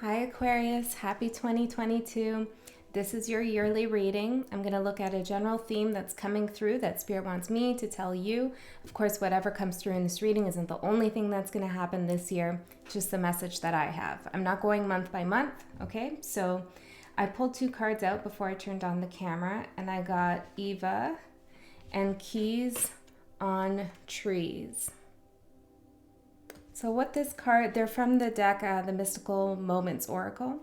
Hi Aquarius, happy 2022. This is your yearly reading. I'm going to look at a general theme that's coming through that Spirit wants me to tell you. Of course, whatever comes through in this reading isn't the only thing that's going to happen this year, just the message that I have. I'm not going month by month, okay? So I pulled two cards out before I turned on the camera, and I got Eva and Keys on Trees. So what this card, they're from the deck, the Mystical Moments Oracle.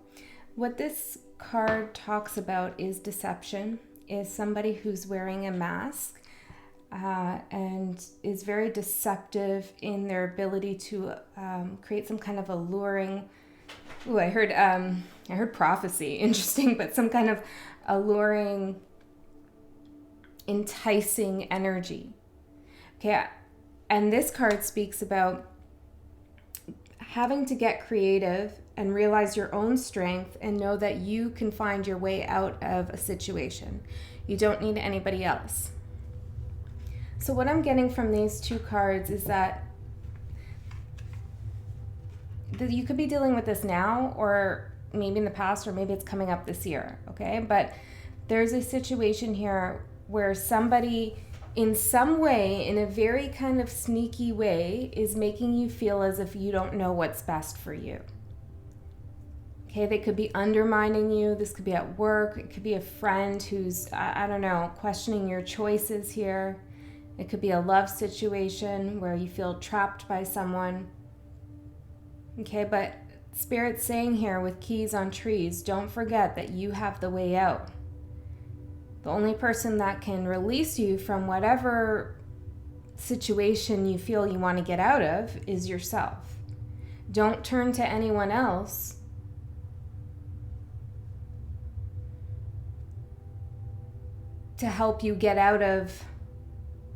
What this card talks about is deception, is somebody who's wearing a mask and is very deceptive in their ability to create some kind of alluring, I heard prophecy, interesting, but some kind of alluring, enticing energy. Okay, and this card speaks about having to get creative and realize your own strength and know that you can find your way out of a situation. You don't need anybody else. So what I'm getting from these two cards is that you could be dealing with this now, or maybe in the past, or maybe it's coming up this year, okay? But there's a situation here where somebody in some way, in a very kind of sneaky way, is making you feel as if you don't know what's best for you. Okay, they could be undermining you. This could be at work. It could be a friend who's, I don't know, questioning your choices here. It could be a love situation where you feel trapped by someone. Okay, but Spirit's saying here with Keys on Trees, don't forget that you have the way out. The only person that can release you from whatever situation you feel you want to get out of is yourself. Don't turn to anyone else to help you get out of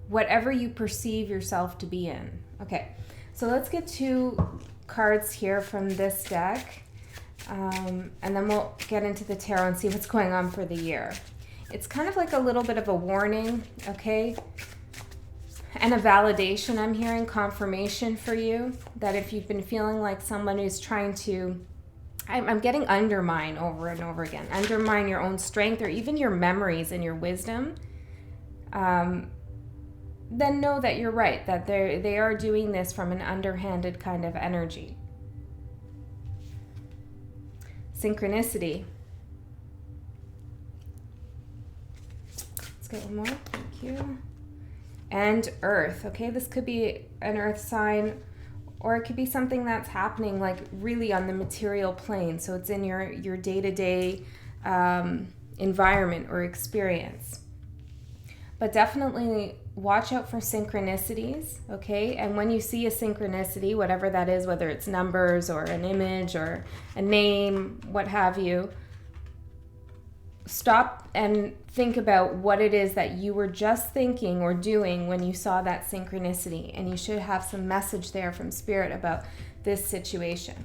whatever you perceive yourself to be in. Okay, so let's get two cards here from this deck, and then we'll get into the tarot and see what's going on for the year. It's kind of like a little bit of a warning, okay? And a validation, I'm hearing, confirmation for you, that if you've been feeling like someone who's trying to, I'm getting undermine over and over again, undermine your own strength or even your memories and your wisdom, then know that you're right, that they are doing this from an underhanded kind of energy. Synchronicity. Get one more, thank you. And earth, okay? This could be an earth sign, or it could be something that's happening like really on the material plane. So it's in your day-to-day environment or experience. But definitely watch out for synchronicities, okay? And when you see a synchronicity, whatever that is, whether it's numbers or an image or a name, what have you, stop and think about what it is that you were just thinking or doing when you saw that synchronicity, and you should have some message there from Spirit about this situation.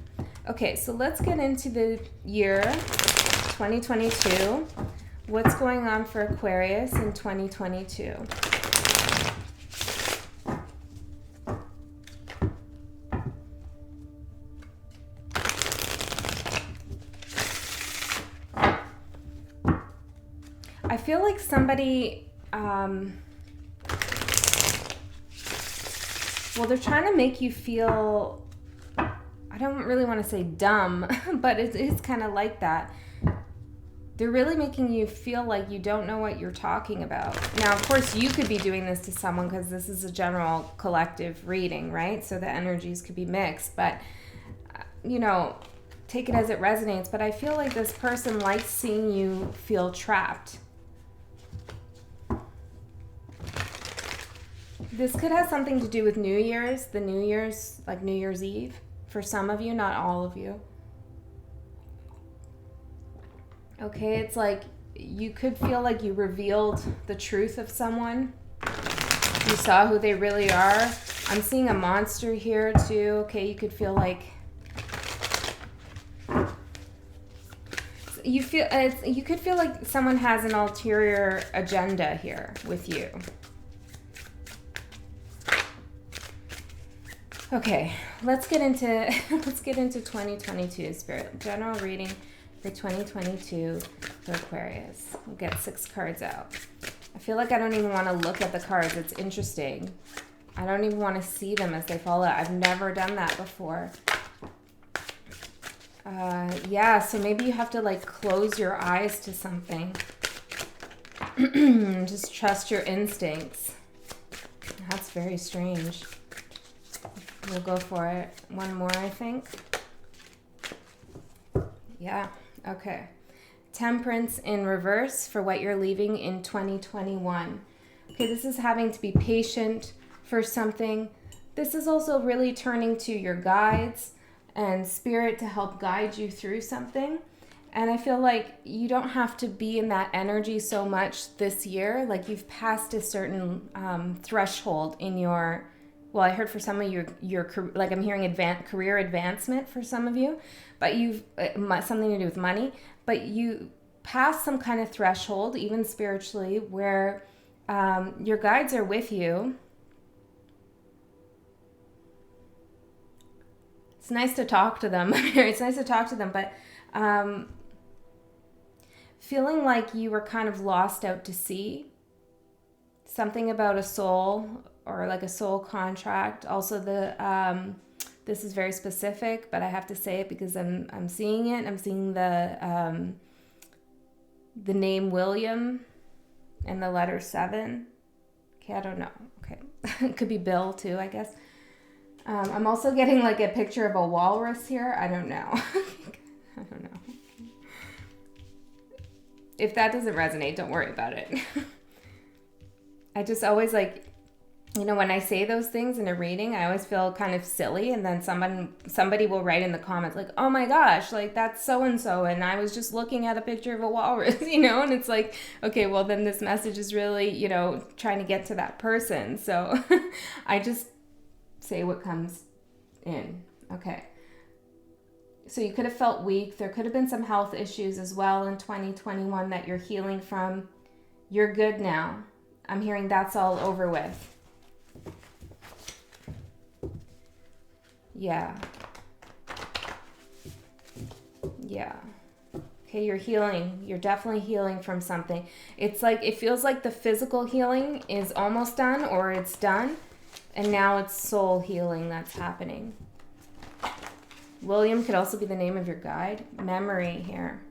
Okay, so let's get into the year 2022. What's going on for Aquarius in 2022? I feel like somebody, well, they're trying to make you feel, I don't really want to say dumb, but it is kind of like that. They're really making you feel like you don't know what you're talking about. Now, of course, you could be doing this to someone because this is a general collective reading, right? So the energies could be mixed, but, you know, take it as it resonates. But I feel like this person likes seeing you feel trapped. This could have something to do with New Year's, like New Year's Eve, for some of you, not all of you. Okay, it's like you could feel like you revealed the truth of someone. You saw who they really are. I'm seeing a monster here too. Okay, you could feel like you could feel like someone has an ulterior agenda here with you. Okay, let's get into 2022, Spirit. General reading for 2022 for Aquarius. We'll get 6 cards out. I feel like I don't even want to look at the cards. It's interesting. I don't even want to see them as they fall out. I've never done that before. Yeah, so maybe you have to like close your eyes to something. Just trust your instincts. That's very strange. We'll go for it. One more, I think. Yeah, okay. Temperance in reverse for what you're leaving in 2021. Okay, this is having to be patient for something. This is also really turning to your guides and spirit to help guide you through something. And I feel like you don't have to be in that energy so much this year. Like you've passed a certain threshold in your, well, I heard for some of your like I'm hearing career advancement for some of you, but you've something to do with money, but you passed some kind of threshold, even spiritually, where your guides are with you. It's nice to talk to them. It's nice to talk to them, but feeling like you were kind of lost out to sea. Something about a soul or like a soul contract. Also, this is very specific, but I have to say it because I'm seeing it. I'm seeing the name William and the letter 7. Okay, I don't know. Okay, it could be Bill too, I guess. I'm also getting like a picture of a walrus here. I don't know. I don't know. If that doesn't resonate, don't worry about it. I just always like, you know, when I say those things in a reading, I always feel kind of silly. And then somebody will write in the comments like, oh my gosh, like that's so-and-so. And I was just looking at a picture of a walrus, you know, and it's like, okay, well then this message is really, you know, trying to get to that person. So I just say what comes in. Okay. So you could have felt weak. There could have been some health issues as well in 2021 that you're healing from. You're good now. I'm hearing that's all over with. Yeah. Yeah. Okay, you're healing. You're definitely healing from something. It's like, it feels like the physical healing is almost done or it's done. And now it's soul healing that's happening. William could also be the name of your guide. Memory here.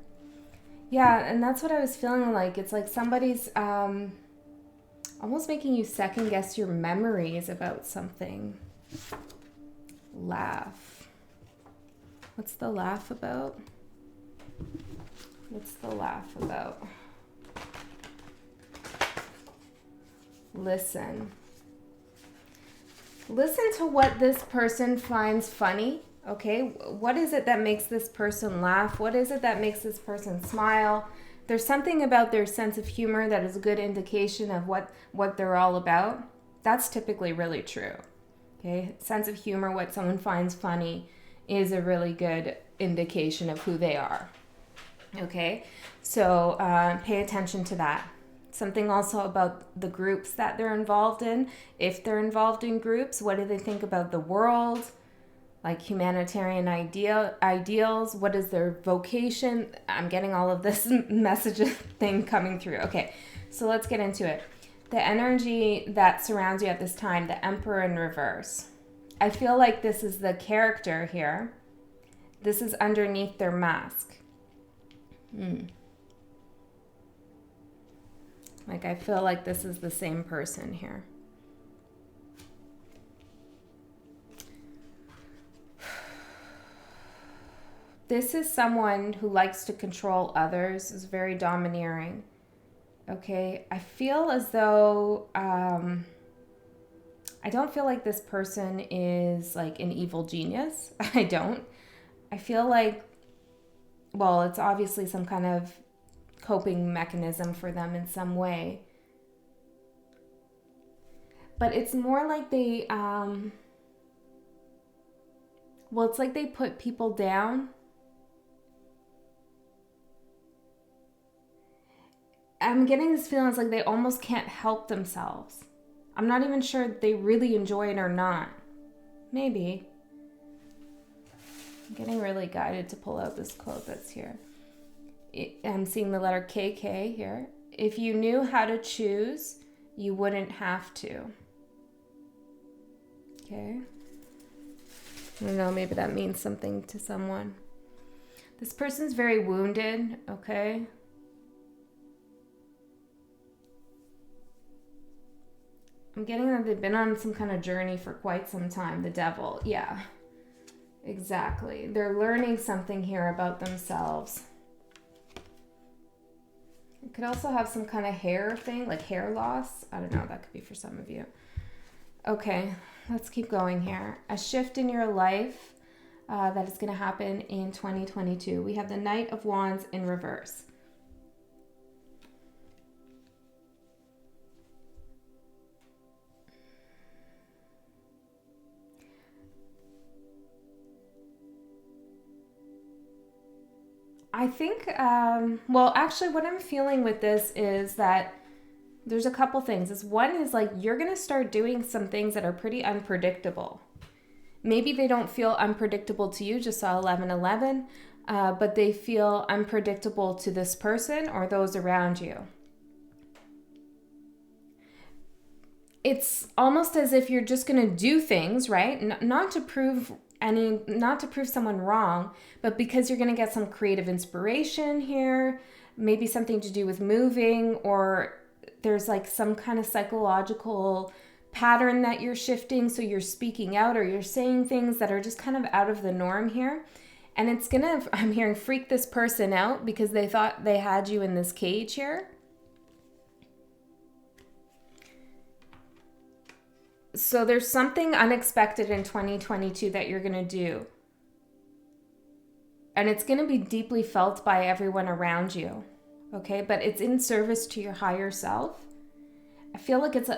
Yeah, and that's what I was feeling like. It's like somebody's almost making you second guess your memories about something. Laugh. What's the laugh about? What's the laugh about? Listen. Listen to what this person finds funny. Okay, what is it that makes this person laugh? What is it that makes this person smile? There's something about their sense of humor that is a good indication of what they're all about. That's typically really true. Okay, sense of humor, what someone finds funny, is a really good indication of who they are. Okay, so pay attention to that. Something also about the groups that they're involved in. If they're involved in groups, what do they think about the world? Like humanitarian ideals. What is their vocation? I'm getting all of this message thing coming through. Okay, so let's get into it. The energy that surrounds you at this time, the Emperor in reverse. I feel like this is the character here. This is underneath their mask. Like I feel like this is the same person here. This is someone who likes to control others, is very domineering. Okay, I feel as though, I don't feel like this person is like an evil genius. I don't. I feel like, well, it's obviously some kind of coping mechanism for them in some way. But it's more like they, well, it's like they put people down. I'm getting this feeling it's like they almost can't help themselves. I'm not even sure they really enjoy it or not. Maybe. I'm getting really guided to pull out this quote that's here. I'm seeing the letter KK here. If you knew how to choose, you wouldn't have to. Okay. I don't know, maybe that means something to someone. This person's very wounded, okay? I'm getting that they've been on some kind of journey for quite some time. The devil, yeah. Exactly. They're learning something here about themselves. It could also have some kind of hair thing, like hair loss. I don't know, that could be for some of you. Okay, let's keep going here. A shift in your life that is going to happen in 2022. We have the Knight of Wands in reverse. I think, well, actually what I'm feeling with this is that there's a couple things. One is like you're going to start doing some things that are pretty unpredictable. Maybe they don't feel unpredictable to you, just saw 1111, but they feel unpredictable to this person or those around you. It's almost as if you're just going to do things, right? Not to prove someone wrong, but because you're going to get some creative inspiration here, maybe something to do with moving, or there's like some kind of psychological pattern that you're shifting, so you're speaking out or you're saying things that are just kind of out of the norm here. And it's gonna, I'm hearing, freak this person out because they thought they had you in this cage here. So there's something unexpected in 2022 that you're gonna do. And it's gonna be deeply felt by everyone around you, okay? But it's in service to your higher self. I feel like it's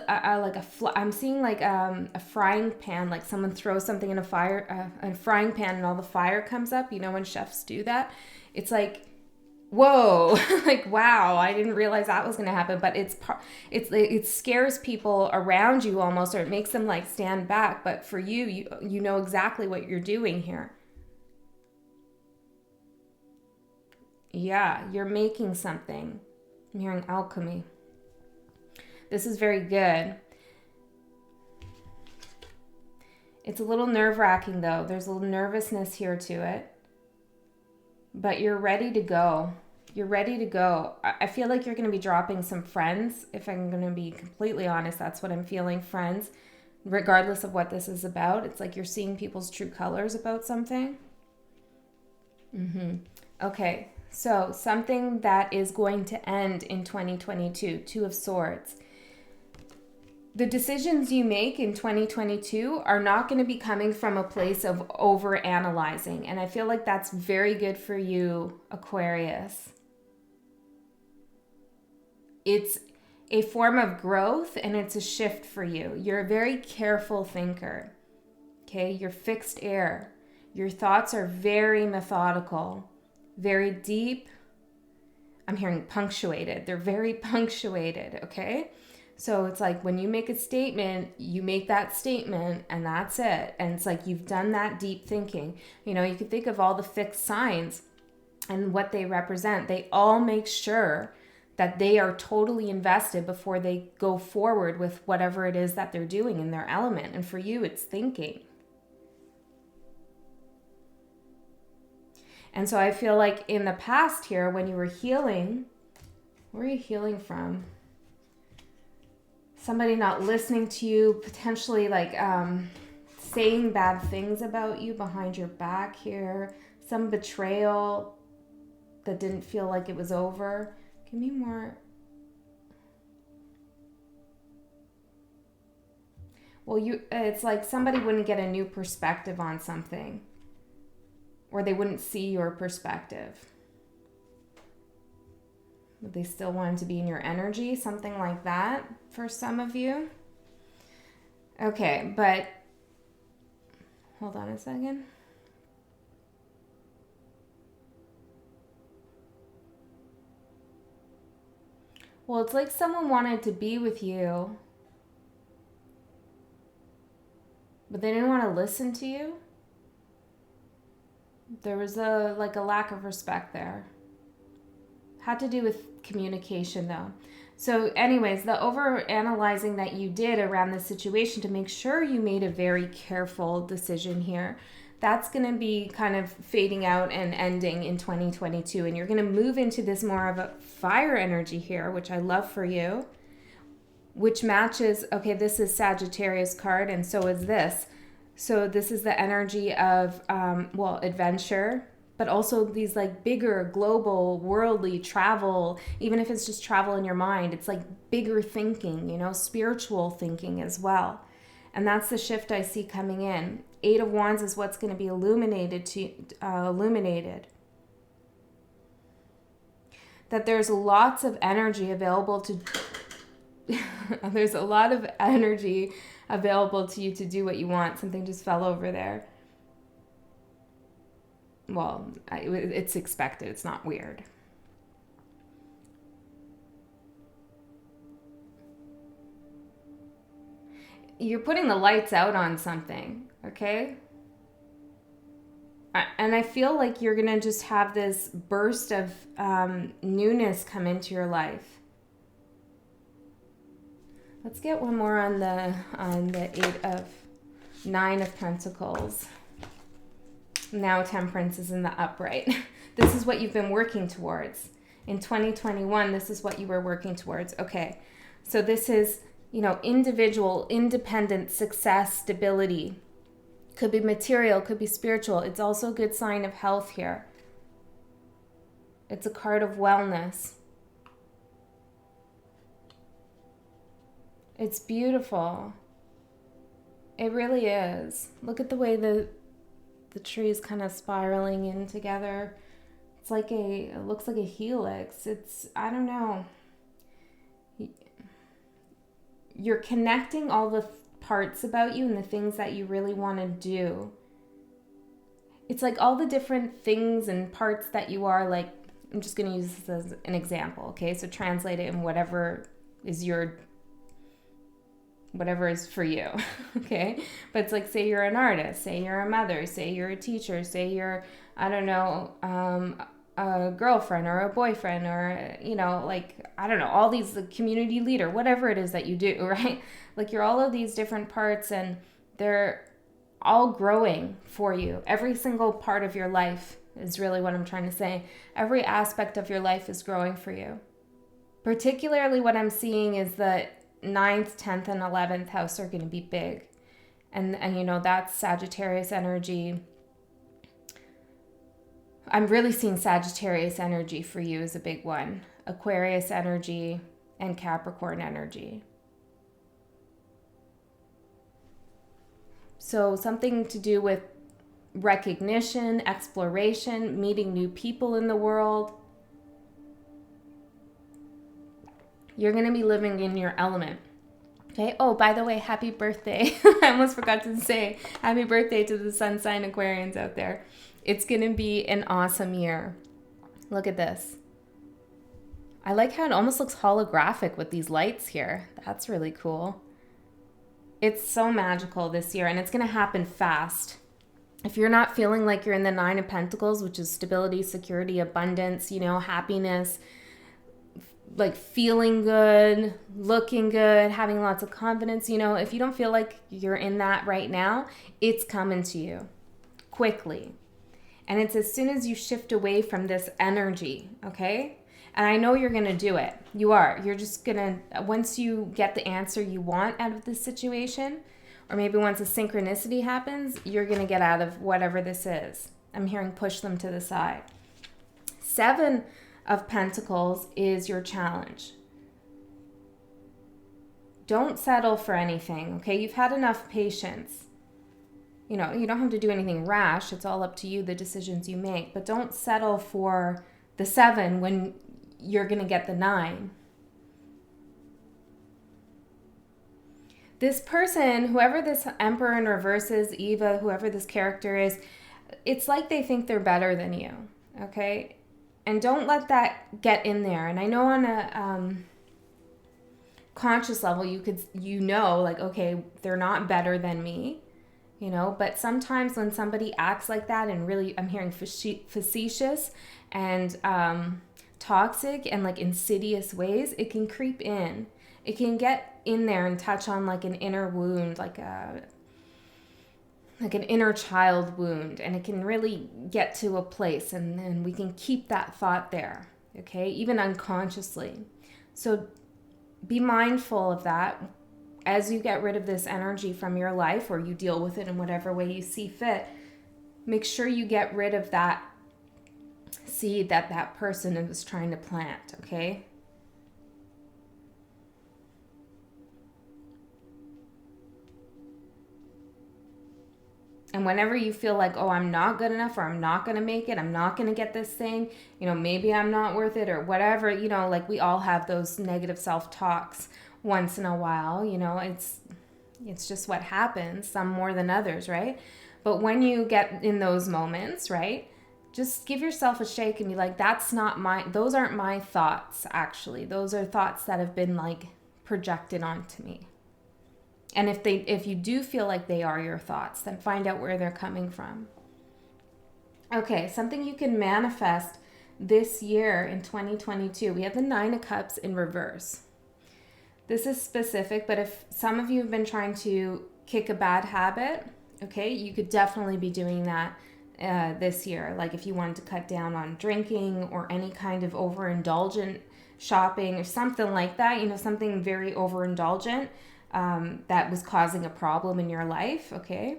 I'm seeing like a frying pan, like someone throws something in a frying pan and all the fire comes up. You know when chefs do that? It's like, whoa, like, wow, I didn't realize that was going to happen. But it scares people around you almost, or it makes them like stand back. But for you know exactly what you're doing here. Yeah, you're making something. I'm hearing alchemy. This is very good. It's a little nerve-wracking though. There's a little nervousness here to it. But you're ready to go. You're ready to go. I feel like you're going to be dropping some friends. If I'm going to be completely honest, that's what I'm feeling, friends. Regardless of what this is about. It's like you're seeing people's true colors about something. Okay, so something that is going to end in 2022. Two of Swords. The decisions you make in 2022 are not going to be coming from a place of over-analyzing. And I feel like that's very good for you, Aquarius. It's a form of growth and it's a shift for you. You're a very careful thinker. Okay, you're fixed air. Your thoughts are very methodical, very deep. I'm hearing punctuated. They're very punctuated, okay? So it's like when you make a statement, you make that statement and that's it. And it's like you've done that deep thinking. You know, you can think of all the fixed signs and what they represent. They all make sure that they are totally invested before they go forward with whatever it is that they're doing in their element. And for you, it's thinking. And so I feel like in the past here, when you were healing, where are you healing from? Somebody not listening to you, potentially like saying bad things about you behind your back here. Some betrayal that didn't feel like it was over. Give me more. Well, it's like somebody wouldn't get a new perspective on something. Or they wouldn't see your perspective. But they still wanted to be in your energy, something like that for some of you. Okay, but hold on a second. Well, it's like someone wanted to be with you, but they didn't want to listen to you. There was a lack of respect there. Had to do with communication though. So anyways, the over analyzing that you did around the situation to make sure you made a very careful decision here, that's going to be kind of fading out and ending in 2022. And you're going to move into this more of a fire energy here, which I love for you, which matches, okay, this is Sagittarius card and so is this. So this is the energy of, adventure, but also these like bigger, global, worldly travel, even if it's just travel in your mind, it's like bigger thinking, you know, spiritual thinking as well. And that's the shift I see coming in. 8 of Wands is what's going to be illuminated. That there's lots of energy available to, there's a lot of energy available to you to do what you want. Something just fell over there. Well, it's expected. It's not weird. You're putting the lights out on something, okay? And I feel like you're going to just have this burst of newness come into your life. Let's get one more on the 9 of Pentacles. Now Temperance is in the upright. This is what you've been working towards. In 2021, this is what you were working towards. Okay, so this is, you know, individual, independent success, stability. Could be material, could be spiritual. It's also a good sign of health here. It's a card of wellness. It's beautiful. It really is. Look at the way the tree is kind of spiraling in together. It's like it looks like a helix. It's, I don't know. You're connecting all the parts about you and the things that you really want to do. It's like all the different things and parts that you are, like, I'm just going to use this as an example, okay? So translate it in whatever is for you, okay? But it's like, say you're an artist, say you're a mother, say you're a teacher, say you're, I don't know, a girlfriend or a boyfriend or, you know, like, I don't know, all these, the community leader, whatever it is that you do, right? Like you're all of these different parts and they're all growing for you. Every single part of your life is really what I'm trying to say. Every aspect of your life is growing for you. Particularly what I'm seeing is that 9th, 10th, and 11th house are going to be big. And you know, that's Sagittarius energy. I'm really seeing Sagittarius energy for you as a big one. Aquarius energy and Capricorn energy. So something to do with recognition, exploration, meeting new people in the world. You're going to be living in your element. Okay. Oh, by the way, happy birthday. I almost forgot to say happy birthday to the sun sign Aquarians out there. It's going to be an awesome year. Look at this. I like how it almost looks holographic with these lights here. That's really cool. It's so magical this year, and it's going to happen fast. If you're not feeling like you're in the 9 of Pentacles, which is stability, security, abundance, you know, happiness, like feeling good, looking good, having lots of confidence, you know, if you don't feel like you're in that right now, it's coming to you quickly. And it's as soon as you shift away from this energy, okay? And I know you're going to do it. You are. You're just going to, once you get the answer you want out of this situation, or maybe once a synchronicity happens, you're going to get out of whatever this is. I'm hearing push them to the side. 7 of Pentacles is your challenge. Don't settle for anything, okay? You've had enough patience. You know, you don't have to do anything rash. It's all up to you, the decisions you make. But don't settle for the 7 when you're going to get the 9. This person, whoever this Emperor in reverse is, Eva, whoever this character is, it's like they think they're better than you, okay? And don't let that get in there. And I know on a conscious level, you know, like, okay, they're not better than me. you know. But sometimes when somebody acts like that and really, I'm hearing facetious and toxic and like insidious ways, it can creep in. It can get in there and touch on like an inner wound, like an inner child wound, and it can really get to a place, and then we can keep that thought there, okay, even unconsciously. So be mindful of that as you get rid of this energy from your life, or you deal with it in whatever way you see fit. Make sure you get rid of that seed that that person is trying to plant, okay? And whenever you feel like, oh, I'm not good enough, or I'm not going to make it, I'm not going to get this thing, you know, maybe I'm not worth it, or whatever, you know, like we all have those negative self-talks once in a while, you know, it's just what happens, some more than others, right? But when you get in those moments, right, just give yourself a shake and be like, those aren't my thoughts, actually. Those are thoughts that have been like projected onto me. And if you do feel like they are your thoughts, then find out where they're coming from. Okay, something you can manifest this year in 2022. We have the 9 of Cups in reverse. This is specific, but if some of you have been trying to kick a bad habit, okay, you could definitely be doing that this year. Like if you wanted to cut down on drinking or any kind of overindulgent shopping or something like that, you know, something very overindulgent, that was causing a problem in your life, okay,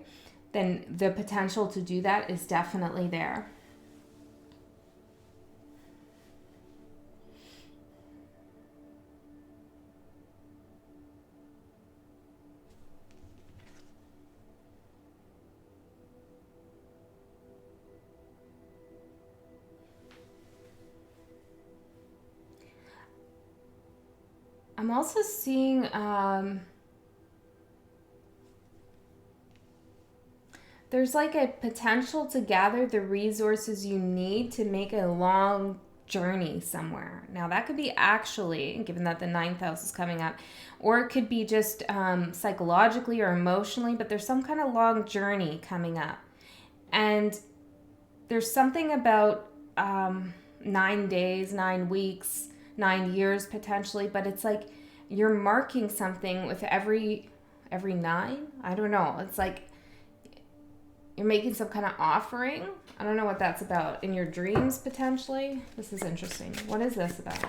then the potential to do that is definitely there. I'm also seeing there's like a potential to gather the resources you need to make a long journey somewhere. Now that could be actually, given that the 9th house is coming up, or it could be just psychologically or emotionally, but there's some kind of long journey coming up. And there's something about 9 days, 9 weeks, 9 years potentially, but it's like you're marking something with every 9. I don't know. It's like you're making some kind of offering. I don't know what that's about. In your dreams, potentially. This is interesting. What is this about?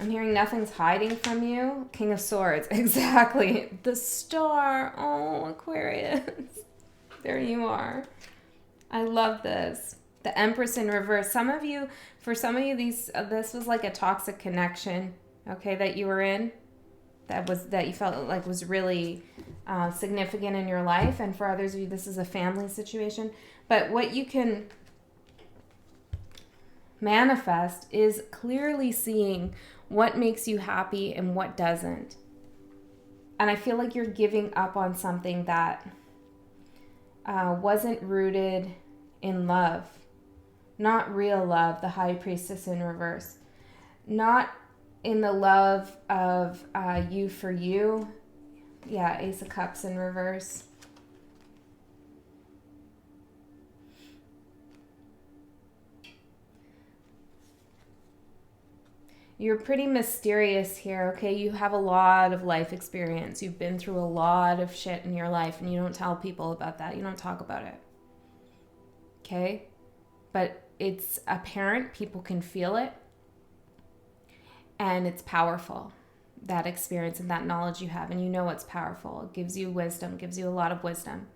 I'm hearing nothing's hiding from you. King of Swords. Exactly. The star. Oh, Aquarius. There you are. I love this. The Empress in reverse. For some of you, this was like a toxic connection, okay, that you were in. That you felt like was really significant in your life, and for others of you, this is a family situation. But what you can manifest is clearly seeing what makes you happy and what doesn't. And I feel like you're giving up on something that wasn't rooted in love, not real love. The High Priestess in reverse, not in the love of you for you. Yeah, Ace of Cups in reverse. You're pretty mysterious here, okay? You have a lot of life experience. You've been through a lot of shit in your life, and you don't tell people about that. You don't talk about it, okay? But it's apparent. People can feel it. And it's powerful, that experience and that knowledge you have. And you know it's powerful. It gives you wisdom, gives you a lot of wisdom.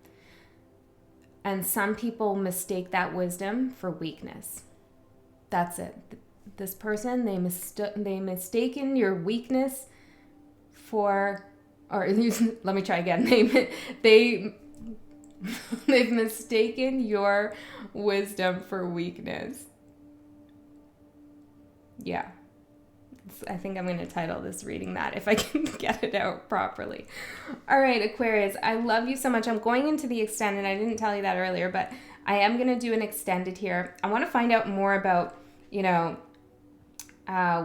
And some people mistake that wisdom for weakness. That's it. This person, they mistaken your weakness for, or let me try again. They've mistaken your wisdom for weakness. Yeah. I think I'm going to title this reading that, if I can get it out properly. All right, Aquarius, I love you so much. I'm going into the extended. I didn't tell you that earlier, but I am going to do an extended here. I want to find out more about,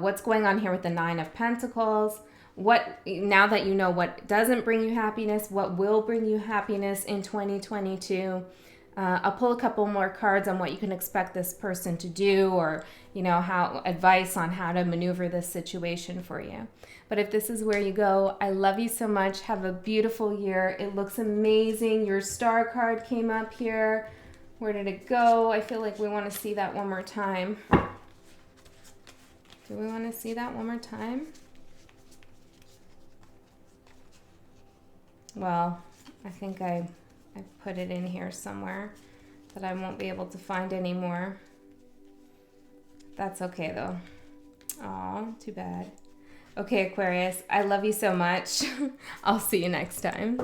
what's going on here with the 9 of Pentacles. now that you know what doesn't bring you happiness, what will bring you happiness in 2022. I'll pull a couple more cards on what you can expect this person to do, or how advice on how to maneuver this situation for you. But if this is where you go, I love you so much. Have a beautiful year. It looks amazing. Your star card came up here. Where did it go? I feel like we want to see that one more time. Do we want to see that one more time? Well, I think I put it in here somewhere that I won't be able to find anymore. That's okay though. Aw, too bad. Okay, Aquarius, I love you so much. I'll see you next time.